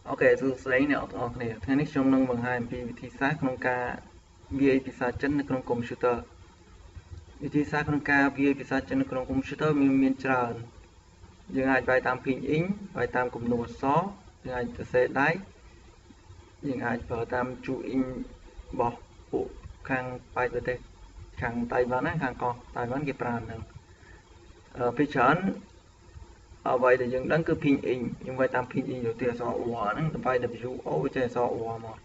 Ok, dù sấy nè ở này, thế này trong nâng bằng hai vì thì xácក្នុងការវាយភាសាចិននៅក្នុងកុំព្យូទ័រវិធីសាស្ត្រក្នុងការវាយភាសាចិននៅក្នុងកុំព្យូទ័រមានច្រើនយើងអាចវាយតាមភីងអ៊ីងវាយតាមគំនូរអក្សរយើងអាចសរសេរដៃយើងអាចប្រើតាមជូអ៊ីងរបស់ពួកខាងបច្ចេកទេសខាងតៃវ៉ាន់ណាខាងកោះតៃវ៉ាន់គេប្រើហ្នឹងពេលច្រើនអ្វីដែលយើងដឹងគឺភីងអ៊ីងយើងវាយតាមភីងអ៊ីងយកទីអក្សរ O ហ្នឹងទៅវាយ W O ចេះអក្សរ O មក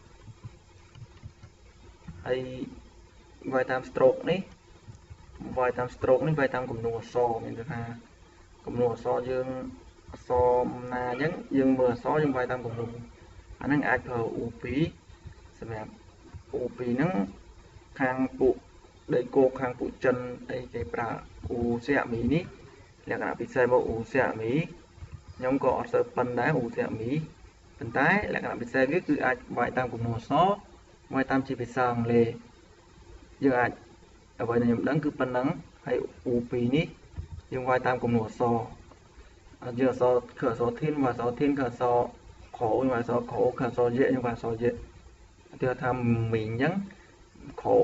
ហើយវាយតាម stroke នេះវាយតាម stroke នេះវាយតាមគំនូរអក្សរមានន័យថាគំនូរអក្សរយើងអក្សរណាអញ្ចឹងយើងមើលអក្សរយើងវាយតាមគំនូរអាហ្នឹងអាចប្រើ O2 សម្រាប់ O2 ហ្នឹងខាងពួកដីគោកខាងពួកចិនអីគេប្រើ O សៀមីនេះលក្ខណៈពិសេសមក O សៀមីខ្ញុំក៏អត់សូវប៉ុណ្ណដែរ O សៀមីប៉ុន្តែលក្ខណៈពិសេសវាគឺអាចវាយតាមគំនូរអក្សរវាយតាមជាភាសាអង់គ្លេសយើងអាចអ្វីដែលខ្ញុំដឹងគឺប៉ុណ្ណឹងហើយ O2 នេះយើងវាយតាមគំនូរអក្សរយើងអក្សរគឺអក្សរធានវាយអក្សរធានគឺអក្សរខោវាយអក្សរខោគឺអក្សរយៈយើងវាយអក្សរយៈទីថាមីងអញ្ចឹងខោ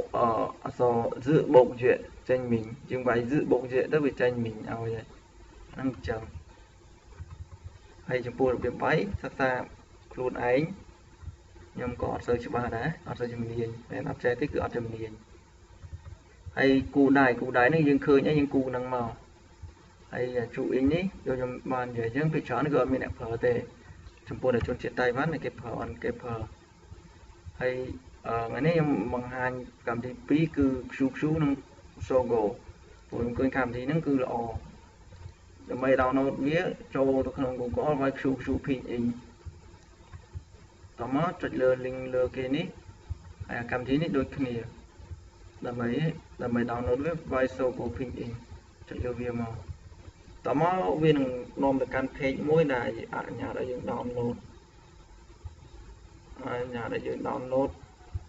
អក្សរជឺបូកយៈចេញមីងយើងវាយជឺបូកយៈទៅវាចេញមីងឲ្យហ្នឹងអញ្ចឹងហើយចំពោះរបៀបវាយសិក្សាខ្លួនឯងខ្ញុំក៏អត់សូវច្បាស់ដែរអត់សូវជំនាញតែអត់ចេះទេគឺអត់ជំនាញហើយគូដៃនេះយើងឃើញហើយយើងគូនឹងមកហើយជូអ៊ីងនេះដូចខ្ញុំបាននិយាយអញ្ចឹងពីច្រើនគឺអត់មានអ្នកប្រើទេចំពោះតែជនជាតិតៃវ៉ាន់គេប្រើគេប្រើហើយថ្ងៃនេះខ្ញុំបង្ហាញកម្មវិធី2គឺ QQ និង Sogo ព្រោះខ្ញុំឃើញកម្មវិធីហ្នឹងគឺល្អដើម្បី download វាចូលទៅក្នុង Google វាយ QQ Ping In តមកចុចលើ link លើគេនេះហើយកម្មវិធីនេះដូចគ្នាដើម្បី download វាវាយ Sogo Ping In ចុចលើវាមកតមកវានឹងនាំទៅកាន់ page មួយដែលអនុញ្ញាតឲ្យយើង download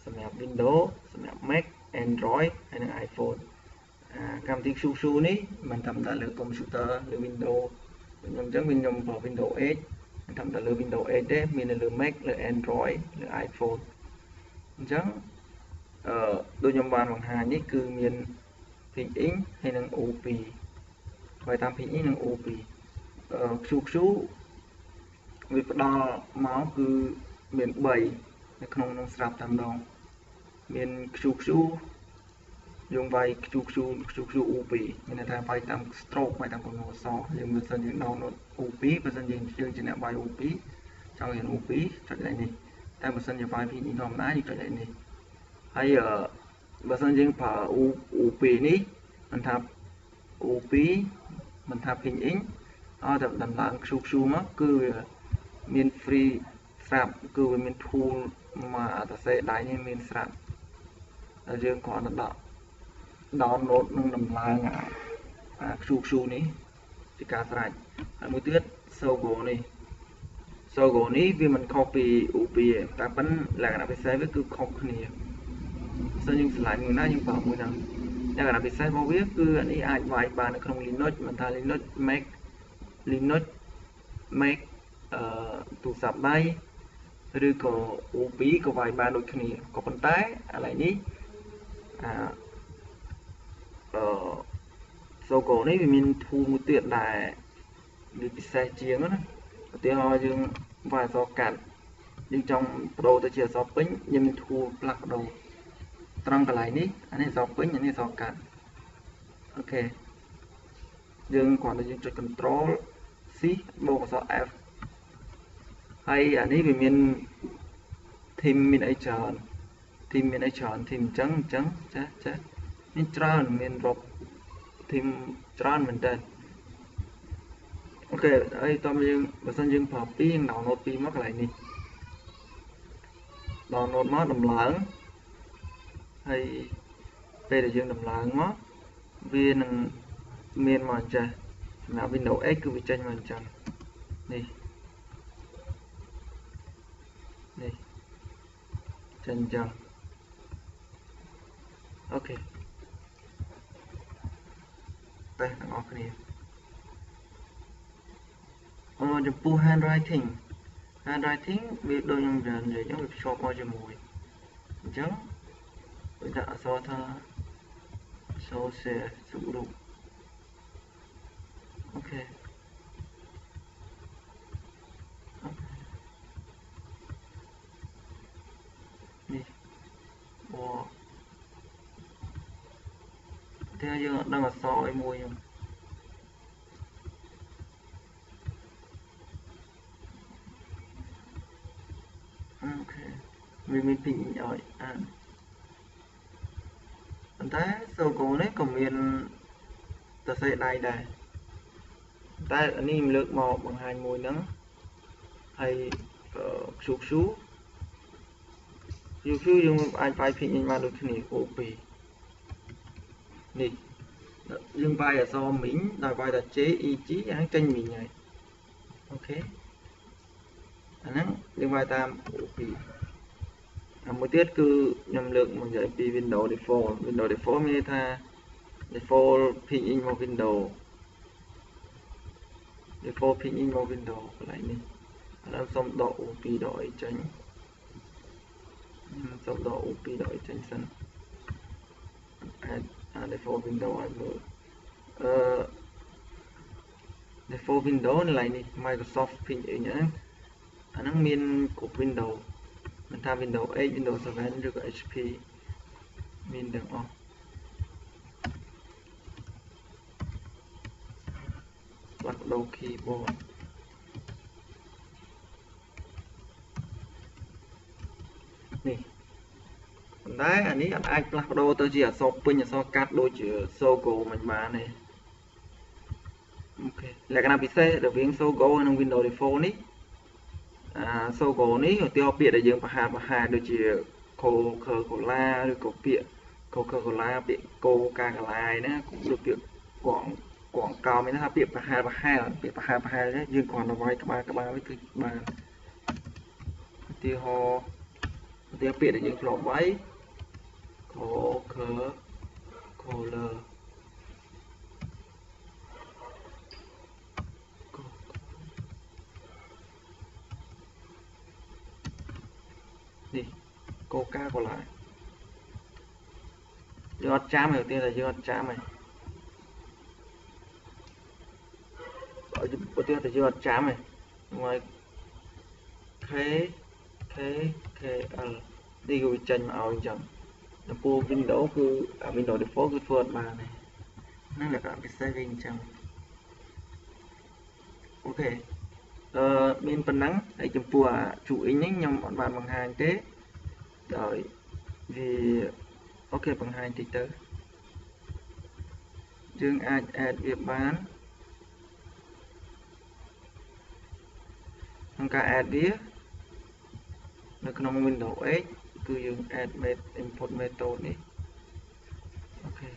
សម្រាប់ Windows សម្រាប់ Mac Android ហើយនិង iPhone កម្មវិធី QQ នេះមិនត្រឹមតែលើកុំព្យូទ័រលើ Windows ខ្ញុំអញ្ចឹងខ្ញុំប្រើ Windows 8មិនត្រឹមតែលើ Windows 8ទេមាននៅលើ Mac លើ Android លើ iPhone អញ្ចឹងដូចខ្ញុំបានបង្ហាញនេះគឺមាន Ping In ហើយនិង O2 ហើយតាម Ping In និង O2 QQ វាផ្ដល់មកគឺមាន3នៅក្នុងនឹងស្រាប់តែម្ដងមាន QQ យើងវាយ QQ O2 មានន័យថាវាយតាម stroke វាយតាមគំនូរអក្សរយើងមិនសិនយើង download O2 បើសិនយើងជាអ្នកវាយ O2 ចង់រៀន O2 ចុចលេខនេះតែបើសិនជាវាយ Ping In ធម្មតាយើងចុចលេខនេះហើយបើសិនយើងប្រើ O2 នេះមិនថា O2 មិនថា Ping In ឲ្យតែដំឡើង QQ មកគឺមាន free ស្រាប់គឺវាមាន tool មកសរសេរដៃនេះមានស្រាប់ហើយយើងគ្រាន់តែដាក់ download នឹងដំឡើងQQ នេះជាការស្រេចហើយមួយទៀត Sogo នេះវាមិនខុសពី O2 ទេតែប៉ុន្តែលក្ខណៈពិសេសវាគឺខុសគ្នាបើយើងឆ្លាញ់មួយណាយើងប្រើមួយហ្នឹងលក្ខណៈពិសេសរបស់វាគឺអានេះអាចវាយបាននៅក្នុង Linux មិនថា Linux Mac ទូរស័ព្ទដៃឬក៏ O2 ក៏វាយបានដូចគ្នាក៏ប៉ុន្តែឥឡូវនេះSogo នេះវាមាន tool មួយទៀតដែលវាពិសេសជាងណាឧទាហរណ៍យើងវាយអក្សរកាត់យើងចង់បដូរទៅជាអក្សរពេញយើងមាន tool ផ្លាស់ប្ដូរត្រង់កន្លែងនេះអានេះអក្សរពេញអានេះអក្សរកាត់អូខេយើងគ្រាន់តែយើងចុច Control C បូកអក្សរ F ហើយអានេះវាមាន theme មានអីច្រើន theme អញ្ចឹងចាស់មានច្រើនមានរាប់ theme ច្រើនមែនតើអូខេហើយតោះយើងបើសិនយើងប្រើ2យើង download 2មកកន្លែងនេះ download មកដំឡើងហើយពេលដែលយើងដំឡើងមកវានឹងមានមកអញ្ចឹងសម្រាប់ Windows X គឺវាចេញមកអញ្ចឹងនេះចេញអញ្ចឹងអូខេតែទាំងអស់គ្នាចំពោះ handwriting handwriting វាដូចខ្ញុំនិយាយអញ្ចឹងវាភ្ជាប់មកជាមួយអញ្ចឹងវាដាក់អក្សរថា social សុខរូបអូខេនេះតែយើងអត់ដឹងអក្សរអីមួយខ្ញុំអូខេវាមានពីឲ្យអានប៉ុន្តែ logo នេះក៏មានសរសេរដៃដែរតែអានេះខ្ញុំលើកមកបង្ហាញមួយហ្នឹងហើយQយើងអាចវាយភាគញបានដូចគ្នា O2 នេះយើងវាយអក្សរមីងដោយវាយតែ J E G អាហ្នឹងចេញមីងហើយអូខេអាហ្នឹងយើងវាយតាម O2 មួយទៀតគឺខ្ញុំលើកមកនិយាយពី Windows Default មានន័យថា Default ភាគញមក Windows Default ភាគញមក Windows កន្លែងនេះឥឡូវសូមដក O2 ដកអីចេញសូមដក O2 ដកអីចេញសិនDefault Windows ឲ្យមើលDefault Windows កន្លែងនេះ Microsoft ភាគញហ្នឹងអាហ្នឹងមានគ្រប់ Windows មិនថា Windows 8 Windows 7 ឬក៏ HP មានទាំងអស់បាត់ដូរ keyboard នេះប៉ុន្តែអានេះអាចផ្លាស់ប្ដូរទៅជាអក្សរពេញអក្សរកាត់ដូចជា logo មិនបានទេអូខេលក្ខណៈពិសេសរវាង logo និង Windows Default នេះlogo នេះឧទាហរណ៍ពាក្យដែលយើងប្រហាដូចជា Coca-Cola ឬក៏ពាក្យ Coca-Cola ពាក្យ Coca-Cola ណាដូចពាក្យកងកោមានថាពាក្យប្រហែលពាក្យប្រហែលយើងគ្រាន់តែវាយក្បាលវាគឺបានឧទាហរណ៍ពាក្យដែលយើងធ្លាប់វាយ Coca-Cola នេះ Coca-Cola យើងអត់ចាំទេតែយើងអត់ចាំទេឧទាហរណ៍តែយើងអត់ចាំទេមក KKL នេះគឺវាចេញមកឲ្យអញ្ចឹងចំពោះ Windows គឺ Windows Default គឺធ្វើអត់បានទេហ្នឹងលក្ខណៈពិសេសវាអញ្ចឹងអូខេមានប៉ុណ្ណឹងហើយចំពោះជួយនេះខ្ញុំអត់បានបង្ហាញទេដោយវាអូខេបង្ហាញតិចទៅយើងអាច add វាបានក្នុងការ add វានៅក្នុង Windows 8គឺយើង add input method នេះអូខេ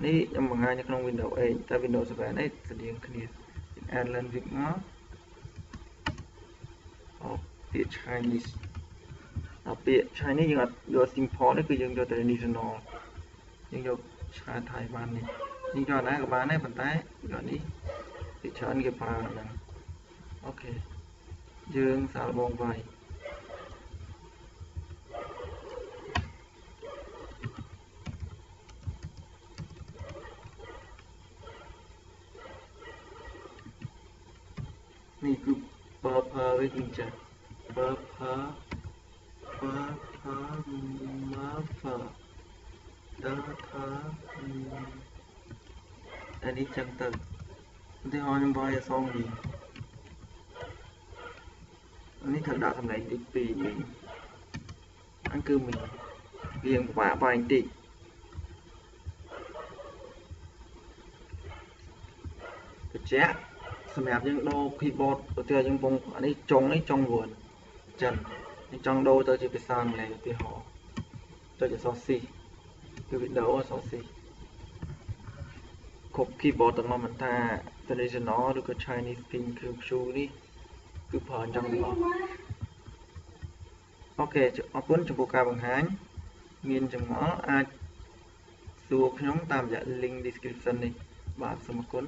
នេះខ្ញុំបង្ហាញនៅក្នុង Windows 8តែ Windows 7 នេះស្តៀងគ្នា add language មកពាក្យ Chinese ពាក្យ Chinese យើងអត់យក simple នេះគឺយើងយកតែ national យើងយកឆ្លាតថៃបាននេះយើងយកណាក៏បានដែរប៉ុន្តែយកនេះពីច្រើនគេប្រើហ្នឹងអូខេយើងសាកល្បងវាយនេះគឺ purple វិញអញ្ចឹង purple muffler អានេះចឹងទៅឧទាហរណ៍ខ្ញុំវាយអក្សរមីនេះត្រូវដាក់សម្លេងទី2មីហ្នឹងគឺមីវាពិបាកវាយបន្តិចត្រជាក់សម្រាប់យើងដូរ keyboard ឧទាហរណ៍យើងពងអានេះចុងនេះចុងវឿនចិននេះចង់ដូរទៅជាភាសាអង់គ្លេសឧទាហរណ៍ទៅជាអក្សរ C គឺវីដេអូអក្សរ C គ្រប់ keyboard ទាំងនោះមិនថា traditional ឬក៏ Chinese pin Q នេះគឺប្រើអញ្ចឹងទាំងអស់អូខេអរគុណចំពោះការបង្ហាញមានចម្ងល់អាចសួរខ្ញុំតាមរយៈ link description នេះបាទសូមអរគុណ